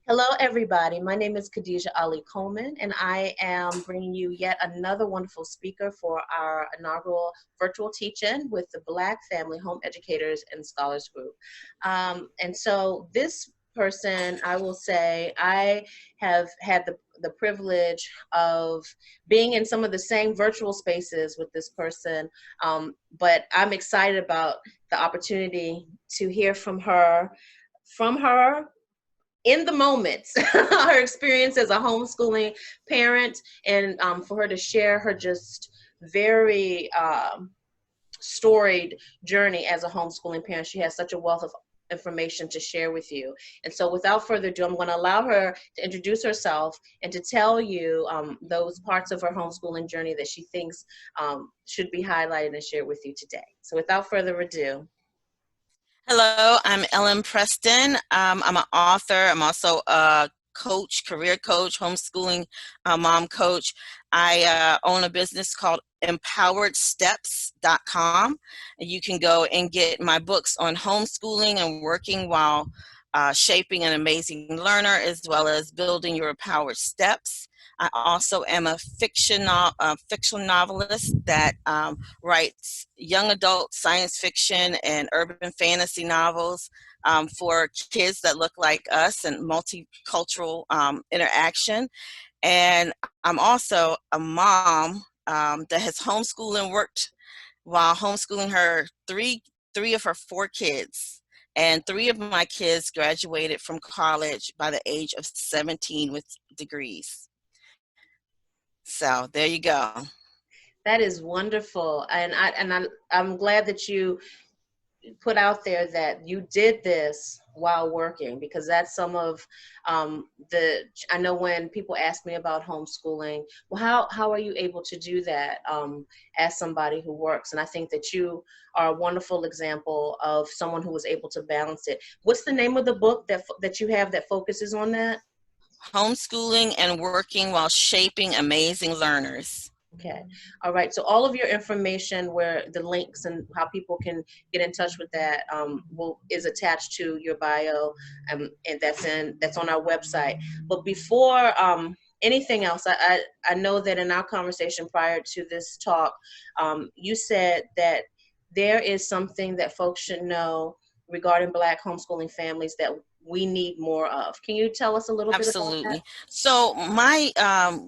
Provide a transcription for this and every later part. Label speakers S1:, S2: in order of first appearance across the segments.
S1: Hello, everybody. My name is Khadijah Ali Coleman, and I am bringing you yet another wonderful speaker for our inaugural virtual teach-in with the Black Family Home Educators and Scholars Group. And so this person, I will say, I have had the privilege of being in some of the same virtual spaces with this person, but I'm excited about the opportunity to hear from her in the moments, her experience as a homeschooling parent, and for her to share her just very storied journey as a homeschooling parent. She has such a wealth of information to share with you. And so without further ado, I'm going to allow her to introduce herself and to tell you those parts of her homeschooling journey that she thinks should be highlighted and shared with you today. So without further ado.
S2: Hello, I'm LM Preston. I'm an author. I'm also a coach, career coach, homeschooling mom coach. I own a business called empoweredsteps.com. And you can go and get my books on homeschooling and working while shaping an amazing learner, as well as building your empowered steps. I also am a fictional novelist that writes young adult science fiction and urban fantasy novels for kids that look like us and multicultural interaction. And I'm also a mom that has homeschooled and worked while homeschooling her three of her four kids. And three of my kids graduated from college by the age of 17 with degrees. So there you go.
S1: That is wonderful, and I'm glad that you put out there that you did this while working, because that's some of I know when people ask me about homeschooling, well, how are you able to do that as somebody who works? And I think that you are a wonderful example of someone who was able to balance it. What's the name of the book that you have that focuses on that?
S2: Homeschooling and working while shaping amazing learners.
S1: Okay. All right. So all of your information, where the links and how people can get in touch with that, is attached to your bio, and that's on our website. But before anything else, I know that in our conversation prior to this talk, you said that there is something that folks should know regarding Black homeschooling families that we need more of. Can you tell us a little bit about that?
S2: Absolutely. So my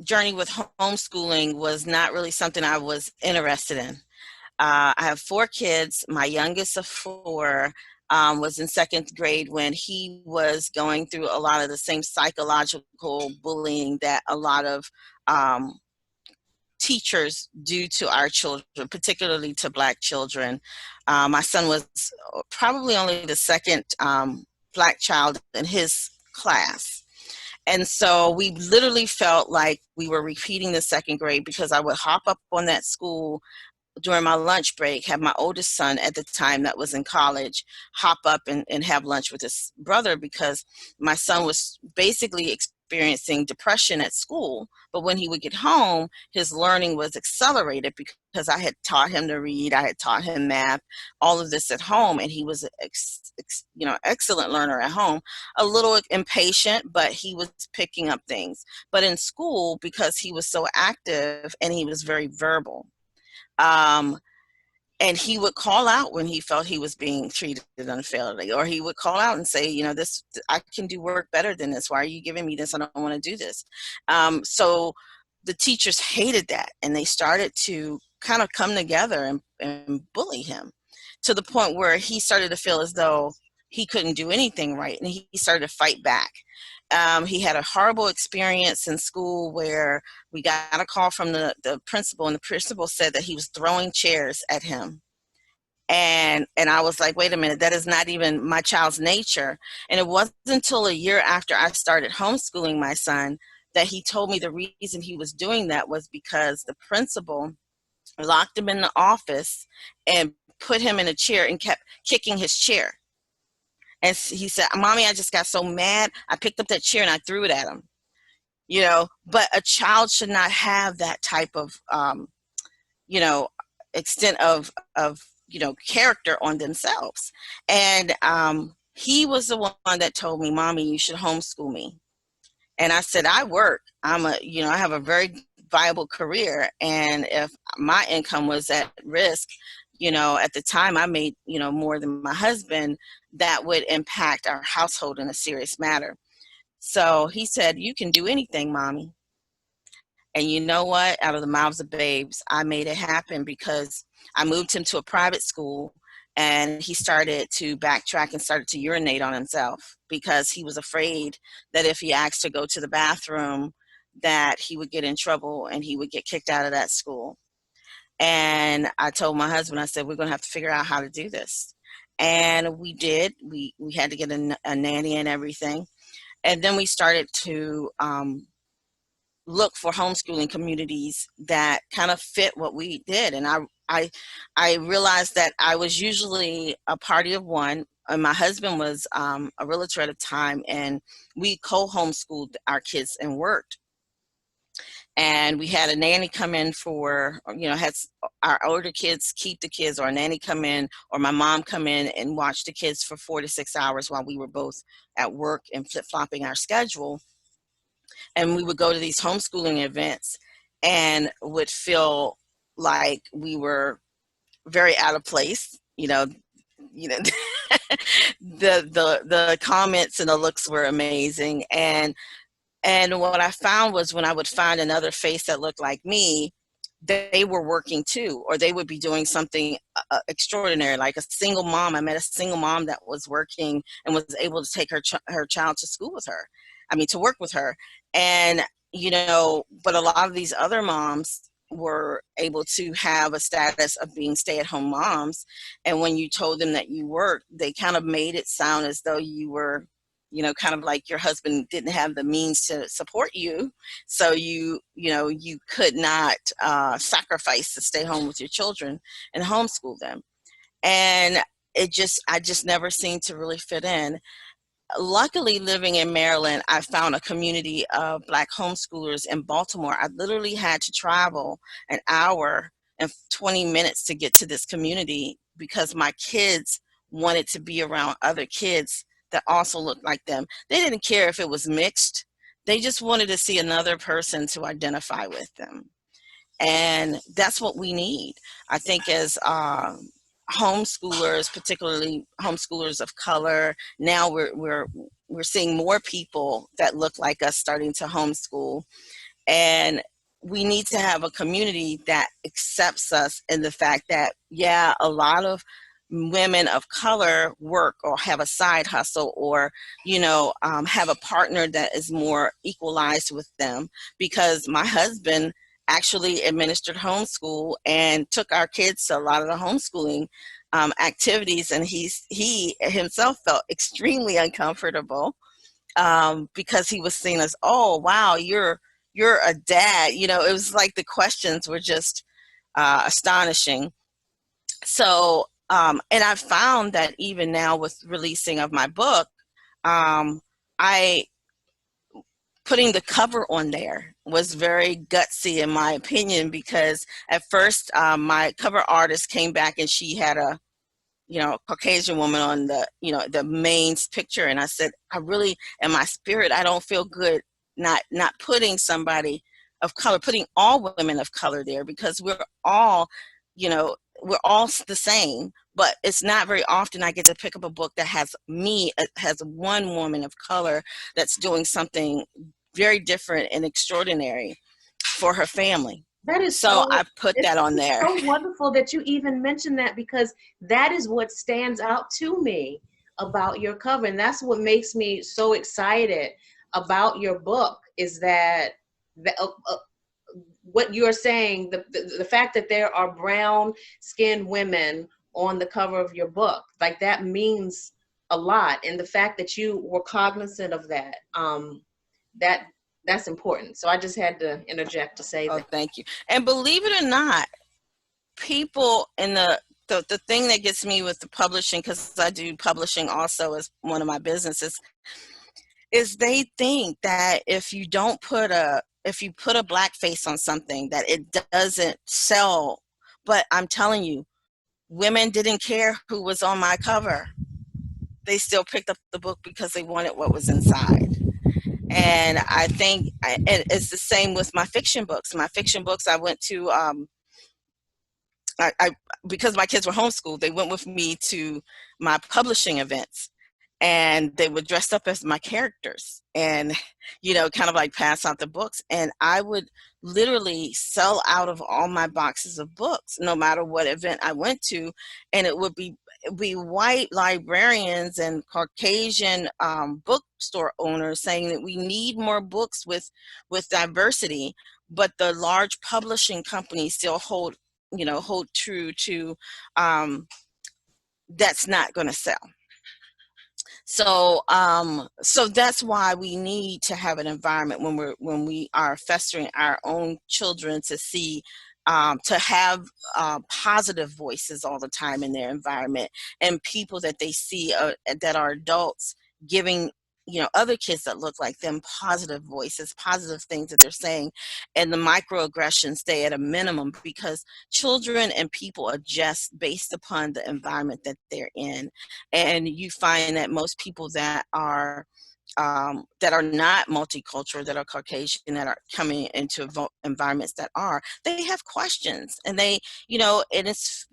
S2: journey with homeschooling was not really something I was interested in. I have four kids. My youngest of four was in second grade when he was going through a lot of the same psychological bullying that a lot of teachers do to our children, particularly to Black children. My son was probably only the second Black child in his class. And so we literally felt like we were repeating the second grade, because I would hop up on that school during my lunch break, have my oldest son at the time that was in college hop up and have lunch with his brother, because my son was basically experiencing depression at school. But when he would get home, his learning was accelerated because I had taught him to read, I had taught him math, all of this at home, and he was excellent learner at home. A little impatient, but he was picking up things. But in school, because he was so active and he was very verbal, um, and he would call out when he felt he was being treated unfairly, or he would call out and say, this, I can do work better than this. Why are you giving me this? I don't want to do this. So the teachers hated that, and they started to kind of come together and bully him, to the point where he started to feel as though he couldn't do anything right, and he started to fight back. He had a horrible experience in school where we got a call from the principal, and the principal said that he was throwing chairs at him. And I was like, wait a minute, that is not even my child's nature. And it wasn't until a year after I started homeschooling my son that he told me the reason he was doing that was because the principal locked him in the office and put him in a chair and kept kicking his chair. And he said, Mommy, I just got so mad. I picked up that chair and I threw it at him. But a child should not have that type of, extent of character on themselves. And he was the one that told me, Mommy, you should homeschool me. And I said, I work. I have a very viable career. And if my income was at risk, at the time I made, more than my husband, that would impact our household in a serious matter. So he said, you can do anything, mommy. And you know what? Out of the mouths of babes, I made it happen because I moved him to a private school and he started to backtrack and started to urinate on himself because he was afraid that if he asked to go to the bathroom, that he would get in trouble and he would get kicked out of that school. And I told my husband, I said, we're going to have to figure out how to do this. And we did. We had to get a nanny and everything. And then we started to look for homeschooling communities that kind of fit what we did. And I realized that I was usually a party of one. And my husband was a realtor at the time, and we co-homeschooled our kids and worked. And we had a nanny come in for, had our older kids keep the kids, or a nanny come in, or my mom come in and watch the kids for 4 to 6 hours while we were both at work and flip-flopping our schedule. And we would go to these homeschooling events and would feel like we were very out of place. The comments and the looks were amazing. And what I found was when I would find another face that looked like me, they were working too, or they would be doing something extraordinary, like a single mom. I met a single mom that was working and was able to take her child to school with her. To work with her. And, but a lot of these other moms were able to have a status of being stay-at-home moms. And when you told them that you worked, they kind of made it sound as though you were, kind of like your husband didn't have the means to support you. So you could not sacrifice to stay home with your children and homeschool them. And I just never seemed to really fit in. Luckily, living in Maryland, I found a community of Black homeschoolers in Baltimore. I literally had to travel an hour and 20 minutes to get to this community because my kids wanted to be around other kids that also looked like them. They didn't care if it was mixed. They just wanted to see another person to identify with them. And that's what we need. I think as homeschoolers, particularly homeschoolers of color, now we're seeing more people that look like us starting to homeschool. And we need to have a community that accepts us in the fact that, yeah, a lot of women of color work or have a side hustle or, have a partner that is more equalized with them. Because my husband actually administered homeschool and took our kids to a lot of the homeschooling activities. And he himself felt extremely uncomfortable because he was seen as, oh, wow, you're a dad. It was like the questions were just astonishing. So, and I found that even now with releasing of my book, I putting the cover on there was very gutsy in my opinion, because at first my cover artist came back and she had a Caucasian woman on the main picture, and I said, I really, in my spirit, I don't feel good not putting somebody of color, putting all women of color there, because we're all the same. But it's not very often I get to pick up a book that has one woman of color that's doing something very different and extraordinary for her family.
S1: That is
S2: so I put that on there.
S1: It's so wonderful that you even mentioned that, because that is what stands out to me about your cover. And that's what makes me so excited about your book, is that what you're saying, the fact that there are brown skinned women on the cover of your book, like that means a lot. And the fact that you were cognizant of that, that's important. So I just had to interject to say that.
S2: Thank you. And believe it or not, people in the thing that gets me with the publishing, because I do publishing also as one of my businesses, is they think that if you put a black face on something, that it doesn't sell. But I'm telling you, women didn't care who was on my cover. They still picked up the book because they wanted what was inside. And I think and it's the same with my fiction books. My fiction books, I went to I because my kids were homeschooled, they went with me to my publishing events, and they were dressed up as my characters, and kind of like pass out the books, and I would literally sell out of all my boxes of books no matter what event I went to. And it would be white librarians and Caucasian bookstore owners saying that we need more books with diversity, but the large publishing companies still hold true to that's not going to sell. So that's why we need to have an environment when we are fostering our own children to see, to have positive voices all the time in their environment, and people that they see that are adults giving other kids that look like them positive voices, positive things that they're saying, and the microaggressions stay at a minimum, because children and people adjust based upon the environment that they're in. And you find that most people that are not multicultural, that are Caucasian, that are coming into environments that they have questions, and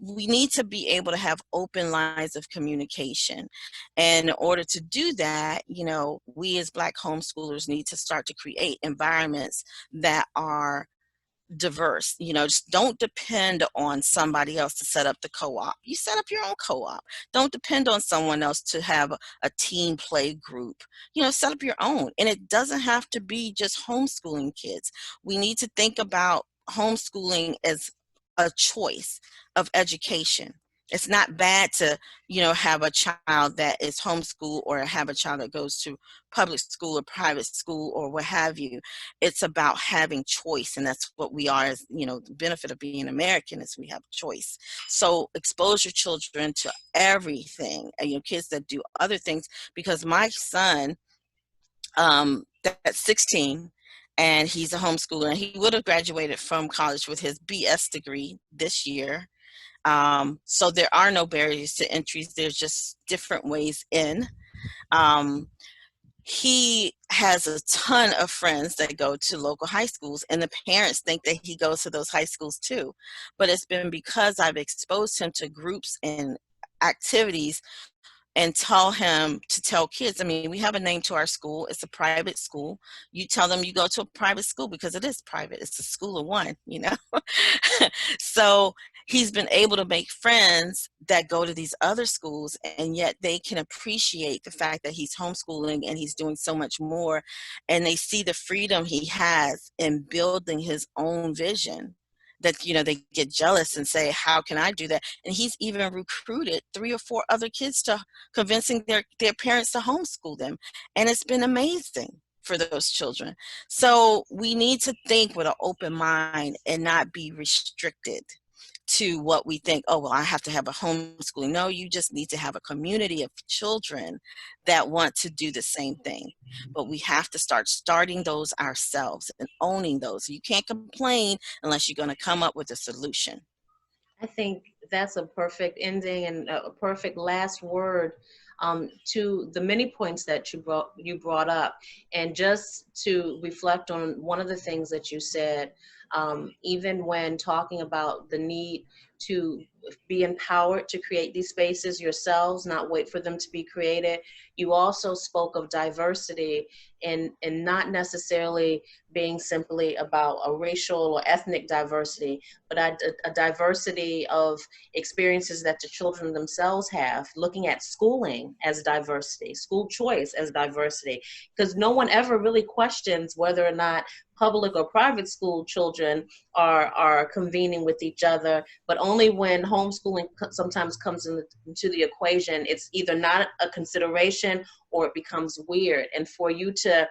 S2: we need to be able to have open lines of communication. And in order to do that, we as Black homeschoolers need to start to create environments that are diverse. Just don't depend on somebody else to set up the co-op. You set up your own co-op. Don't depend on someone else to have a team play group. Set up your own. And it doesn't have to be just homeschooling kids. We need to think about homeschooling as a choice of education. It's not bad to, have a child that is homeschooled, or have a child that goes to public school or private school or what have you. It's about having choice, and that's what we are. As the benefit of being American is we have choice. So expose your children to everything, and kids that do other things. Because my son, that's 16, and he's a homeschooler, and he would have graduated from college with his BS degree this year. So there are no barriers to entries. There's just different ways in. Um, he has a ton of friends that go to local high schools, and the parents think that he goes to those high schools too. But it's been because I've exposed him to groups and activities, and tell him to tell kids. I mean, we have a name to our school. It's a private school. You tell them you go to a private school because it is private. It's a school of one. So he's been able to make friends that go to these other schools, and yet they can appreciate the fact that he's homeschooling and he's doing so much more. And they see the freedom he has in building his own vision, that they get jealous and say, how can I do that? And he's even recruited 3 or 4 other kids to convincing their parents to homeschool them, and it's been amazing for those children. So we need to think with an open mind and not be restricted to what we think, oh, well, I have to have a homeschooling. No, you just need to have a community of children that want to do the same thing. But we have to starting those ourselves and owning those. You can't complain unless you're going to come up with a solution.
S1: I think that's a perfect ending and a perfect last word to the many points that you brought up. And just to reflect on one of the things that you said, even when talking about the need to be empowered to create these spaces yourselves, not wait for them to be created. You also spoke of diversity and not necessarily being simply about a racial or ethnic diversity, but a diversity of experiences that the children themselves have, looking at schooling as diversity, school choice as diversity, because no one ever really questions whether or not public or private school children are convening with each other, but only when homeschooling sometimes comes into the equation, it's either not a consideration or it becomes weird. And for you to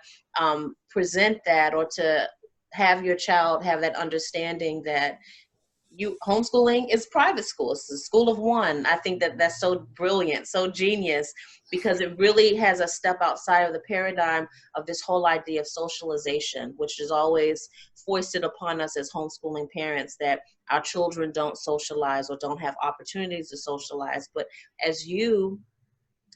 S1: present that, or to have your child have that understanding that homeschooling is private school, it's a school of one. I think that that's so brilliant, so genius, because it really has a step outside of the paradigm of this whole idea of socialization, which is always foisted upon us as homeschooling parents, that our children don't socialize or don't have opportunities to socialize. But as you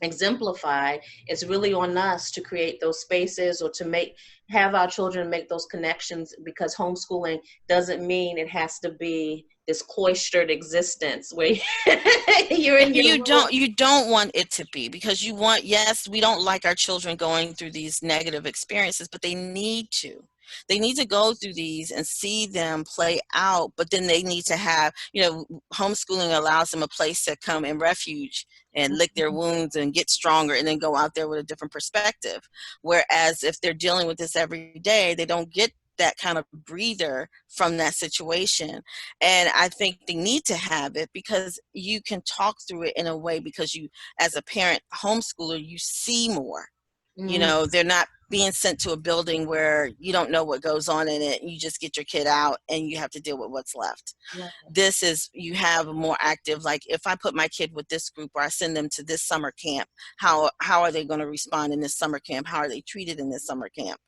S1: exemplify, it's really on us to create those spaces or to have our children make those connections, because homeschooling doesn't mean it has to be this cloistered existence where you're in your room.
S2: You don't want it to be, because you want, yes, we don't like our children going through these negative experiences, but they need to go through these and see them play out. But then they need to have, homeschooling allows them a place to come and refuge and lick their wounds and get stronger, and then go out there with a different perspective. Whereas if they're dealing with this every day, they don't get that kind of breather from that situation. And I think they need to have it, because you can talk through it in a way, because you, as a parent homeschooler, you see more.
S1: Mm,
S2: They're not being sent to a building where you don't know what goes on in it. You just get your kid out and you have to deal with what's left.
S1: right.
S2: This is, you have a more active, like, if I put my kid with this group, or I send them to this summer camp, how are they going to respond in this summer camp? How are they treated in this summer camp?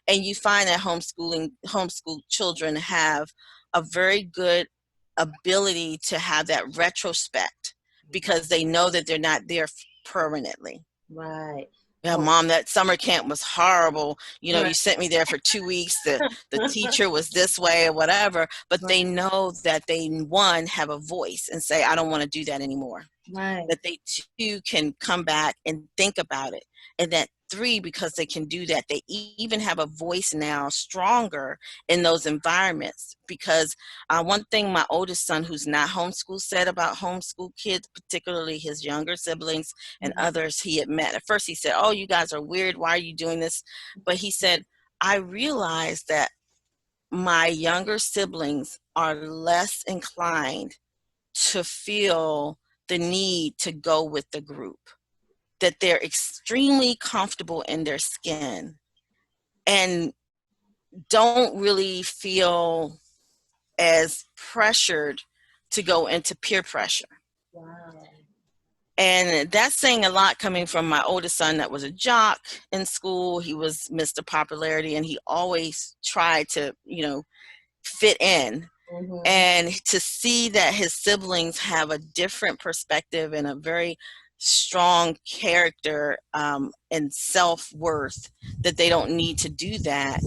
S2: And you find that homeschool children have a very good ability to have that retrospect, because they know that they're not there permanently.
S1: Right.
S2: Yeah,
S1: Oh,
S2: mom, that summer camp was horrible.
S1: right.
S2: You sent me there for 2 weeks. The teacher was this way or whatever, but
S1: Right.
S2: they know that they, one, have a voice and say, I don't want to do that anymore.
S1: Right.
S2: That they too can come back and think about it. And that three, because they can do that, they even have a voice now stronger in those environments. Because one thing my oldest son, who's not homeschooled, said about homeschool kids, particularly his younger siblings and
S1: Mhm.
S2: others he had met, at first he said, oh, you guys are weird, why are you doing this? But he said, I realized that my younger siblings are less inclined to feel the need to go with the group, that they're extremely comfortable in their skin and don't really feel as pressured to go into peer pressure.
S1: Wow.
S2: And that's saying a lot, coming from my oldest son that was a jock in school. He was Mr. Popularity, and he always tried to, fit in.
S1: Mm-hmm.
S2: And to see that his siblings have a different perspective and a very strong character, and self-worth, that they don't need to do that,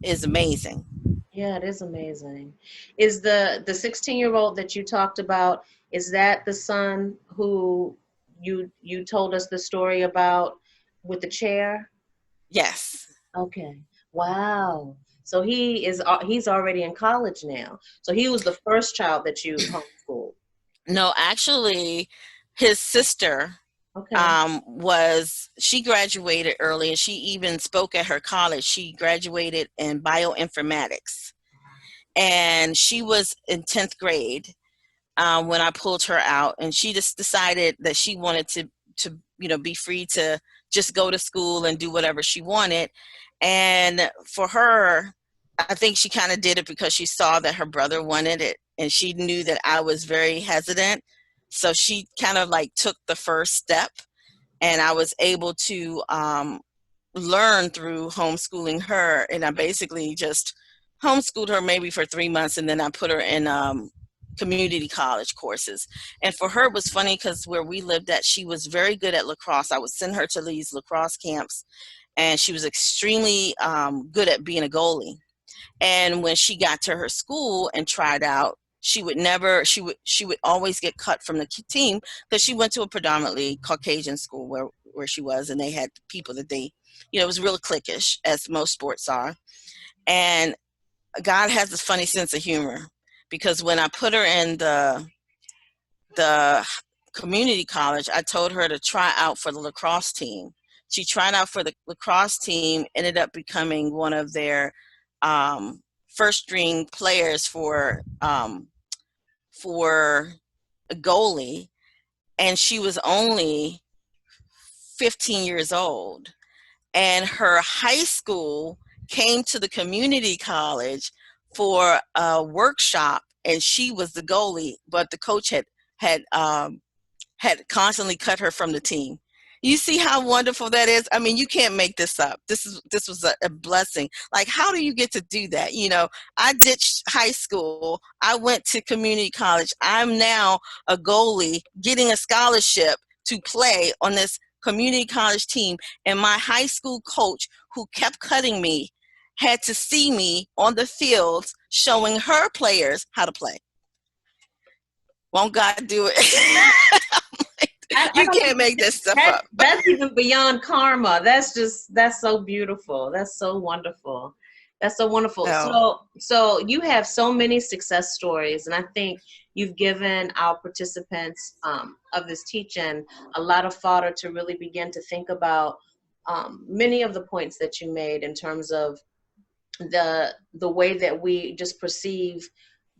S2: is amazing.
S1: Yeah, it is amazing. Is the 16-year-old that you talked about, is that the son who you told us the story about with the chair?
S2: Yes.
S1: Okay. Wow. So he's already in college now. So he was the first child that you homeschooled.
S2: No, actually, his sister,
S1: Okay.
S2: she graduated early, and she even spoke at her college. She graduated in bioinformatics, and she was in 10th grade when I pulled her out, and she just decided that she wanted to be free to just go to school and do whatever she wanted. And for her, I think she kind of did it because she saw that her brother wanted it, and she knew that I was very hesitant. So she kind of like took the first step, and I was able to learn through homeschooling her. And I basically just homeschooled her maybe for 3 months, and then I put her in community college courses. And for her, it was funny because where we lived at, she was very good at lacrosse. I would send her to these lacrosse camps, and she was extremely good at being a goalie. And when she got to her school and tried out, she would always get cut from the team, because she went to a predominantly Caucasian school where she was, and they had people that they, it was real cliquish, as most sports are. And God has this funny sense of humor, because when I put her in the community college, I told her to try out for the lacrosse team. She tried out for the lacrosse team, ended up becoming one of their first string players for a goalie, and she was only 15 years old. And her high school came to the community college for a workshop, and she was the goalie, but the coach had constantly cut her from the team. You see how wonderful that is? I mean, you can't make this up. This was a blessing. Like, how do you get to do that? I ditched high school. I went to community college. I'm now a goalie getting a scholarship to play on this community college team, and my high school coach, who kept cutting me, had to see me on the fields showing her players how to play. Won't God do it?
S1: I
S2: You
S1: don't
S2: can't make this stuff
S1: that
S2: up.
S1: that's even beyond karma. That's so beautiful. That's so wonderful. That's so wonderful.
S2: So,
S1: So you have so many success stories, and I think you've given our participants of this teaching a lot of fodder to really begin to think about many of the points that you made in terms of the way that we just perceive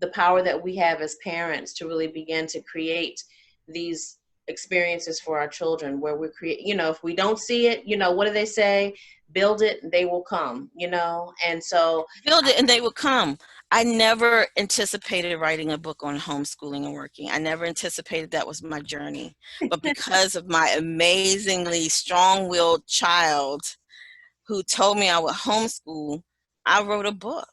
S1: the power that we have as parents to really begin to create these experiences for our children, where we create, if we don't see it, what do they say? Build it, they will come, and so
S2: build it and they will come. I never anticipated writing a book on homeschooling and working. I never anticipated that was my journey. But because of my amazingly strong-willed child who told me I would homeschool, I wrote a book.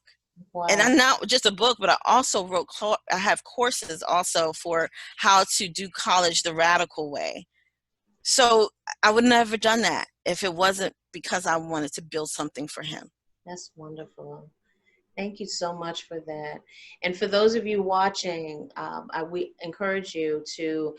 S2: And
S1: wow.
S2: I'm not just a book, but I also I have courses also for how to do college the radical way. So I would never have done that if it wasn't because I wanted to build something for him.
S1: That's wonderful. Thank you so much for that. And for those of you watching, we encourage you to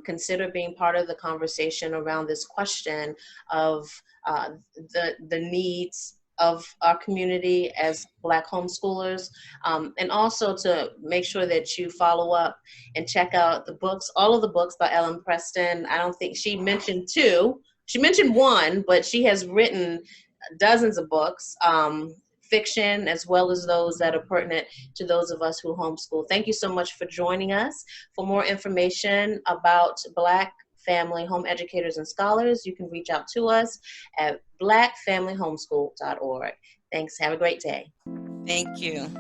S1: consider being part of the conversation around this question of the needs of our community as Black homeschoolers, and also to make sure that you follow up and check out the books, all of the books by LM Preston. I don't think she mentioned two. She mentioned one, but she has written dozens of books. Fiction, as well as those that are pertinent to those of us who homeschool. Thank you so much for joining us. For more information about Black family home educators and scholars, you can reach out to us at blackfamilyhomeschool.org. Thanks. Have a great day.
S2: Thank you.